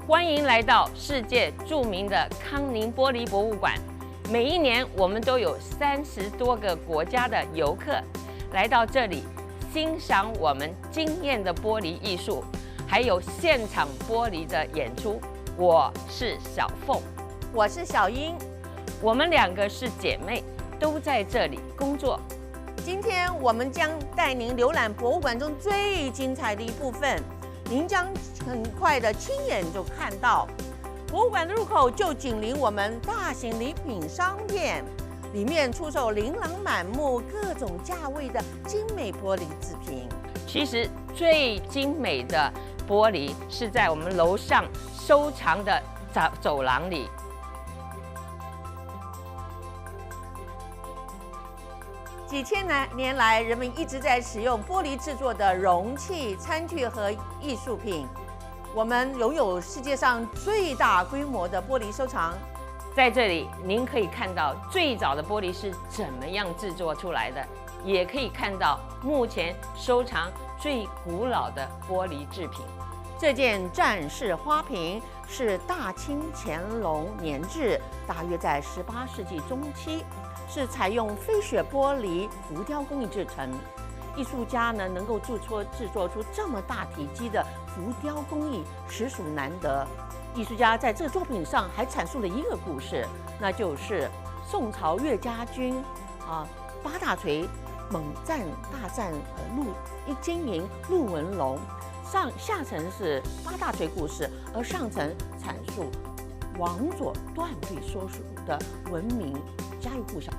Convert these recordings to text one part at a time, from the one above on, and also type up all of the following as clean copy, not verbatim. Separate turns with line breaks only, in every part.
欢迎来到世界著名的康宁玻璃博物馆。每一年我们都有30多个国家的游客来到这里，欣赏我们惊艳的玻璃艺术，还有现场玻璃的演出。我是小凤，
我是小英，
我们2个是姐妹，都在这里工作。
今天我们将带您浏览博物馆中最精彩的一部分，您将很快的亲眼就看到。博物馆的入口就紧邻我们大型礼品商店，里面出售琳琅满目、各种价位的精美玻璃制品。
其实最精美的玻璃是在我们楼上收藏的走廊里。
几千年来，人们一直在使用玻璃制作的容器、餐具和艺术品。我们拥有世界上最大规模的玻璃收藏。
在这里，您可以看到最早的玻璃是怎么样制作出来的，也可以看到目前收藏最古老的玻璃制品。
这件战士花瓶是大清乾隆年制，大约在18世纪中期，是采用飞雪玻璃浮雕工艺制成。艺术家呢能够制作出这么大体积的浮雕工艺，实属难得。艺术家在这个作品上还阐述了一个故事，那就是宋朝岳家军八大锤猛战大战金营陆文龙，下层是八大锤故事，而上层阐述王佐断臂所属的闻名家喻户晓。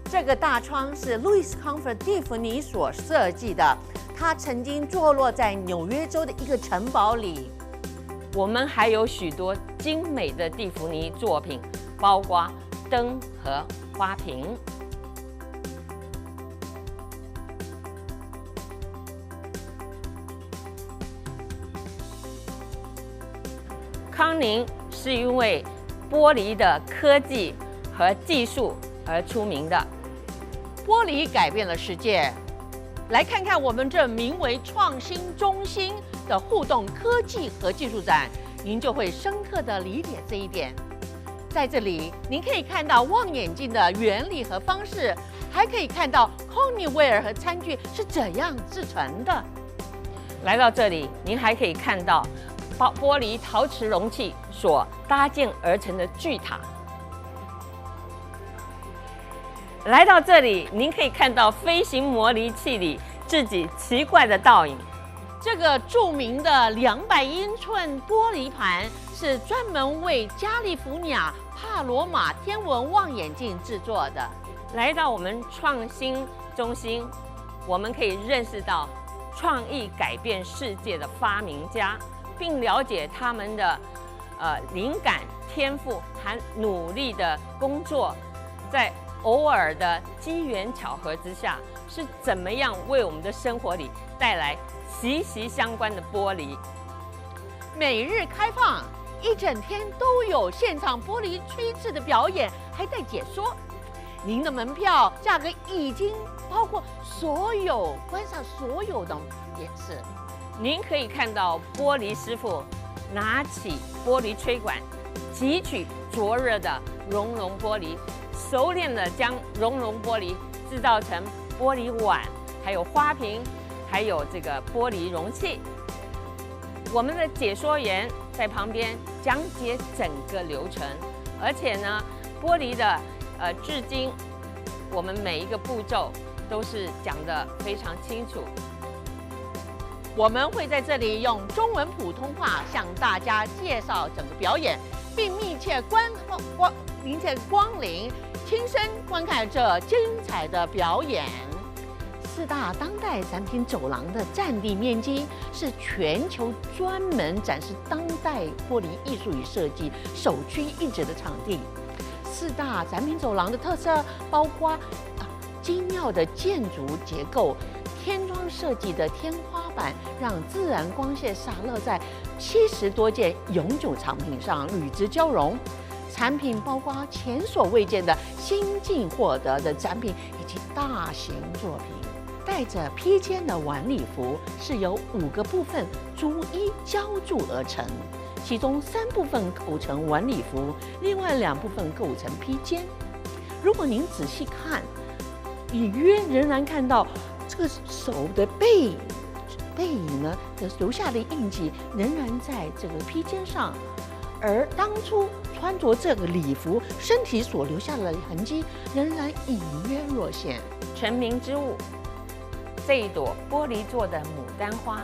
这个大窗是 Louis Comfort 蒂芙尼所设计的，它曾经坐落在纽约州的一个城堡里。
我们还有许多精美的蒂芙尼作品，包括灯和花瓶。康宁是因为玻璃的科技和技术而出名的。
玻璃改变了世界，来看看我们这名为创新中心的互动科技和技术展，您就会深刻地理解这一点。在这里，您可以看到望远镜的原理和方式，还可以看到 Honeywell 和餐具是怎样制成的。
来到这里，您还可以看到玻璃陶瓷容器所搭建而成的巨塔。来到这里，您可以看到飞行模拟器里自己奇怪的倒影。
这个著名的200英寸玻璃盘是专门为加利福尼亚帕罗马天文望远镜制作的。
来到我们创新中心，我们可以认识到创意改变世界的发明家，并了解他们的灵感、天赋和努力的工作，在偶尔的机缘巧合之下，是怎么样为我们的生活里带来息息相关的玻璃。
每日开放，1整天都有现场玻璃吹制的表演，还带解说。您的门票价格已经包括观赏所有的演示。
您可以看到玻璃师傅拿起玻璃吹管，汲取灼热的熔融玻璃，熟练地将熔融玻璃制造成玻璃碗，还有花瓶，还有这个玻璃容器。我们的解说员在旁边讲解整个流程，而且呢，玻璃的至今我们每一个步骤都是讲得非常清楚。
我们会在这里用中文普通话向大家介绍整个表演，并密切光临，亲身观看这精彩的表演。4大当代展品走廊的占地面积是全球专门展示当代玻璃艺术与设计首屈一指的场地。4大展品走廊的特色包括精妙的建筑结构、天窗设计的天花板，让自然光线洒落在70多件永久藏品上，与之交融。产品包括前所未见的新近获得的展品以及大型作品。带着披肩的晚礼服是由5个部分逐一浇铸而成，其中3部分构成晚礼服，另外2部分构成披肩。如果您仔细看，隐约仍然看到这个手的背影呢的留下的印记，仍然在这个披肩上。而当初穿着这个礼服，身体所留下的痕迹仍然隐约若现。
成名之物，这一朵玻璃做的牡丹花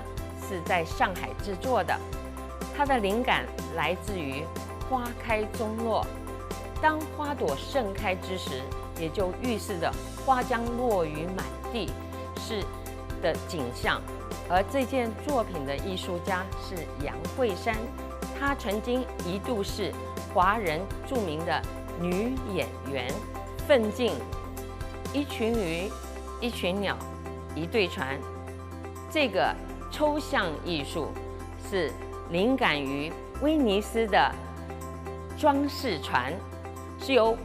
是在上海制作的，它的灵感来自于花开中落。当花朵盛开之时，也就预示着花将落雨满地的景象。而这件作品的艺术家是杨惠珊，她曾经一度是华人著名的女演员。奋进，一群鱼，一群鸟，一对船，这个抽象艺术是灵感于威尼斯的装饰船，是由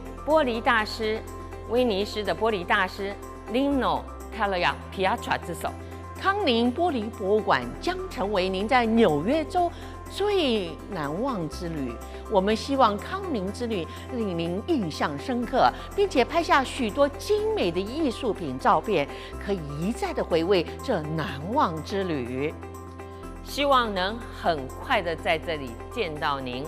威尼斯的玻璃大师 Lino Piazza 之手。
康宁玻璃博物馆将成为您在纽约州最难忘之旅。我们希望康宁之旅令您印象深刻，并且拍下许多精美的艺术品照片，可以一再的回味这难忘之旅。
希望能很快的在这里见到您。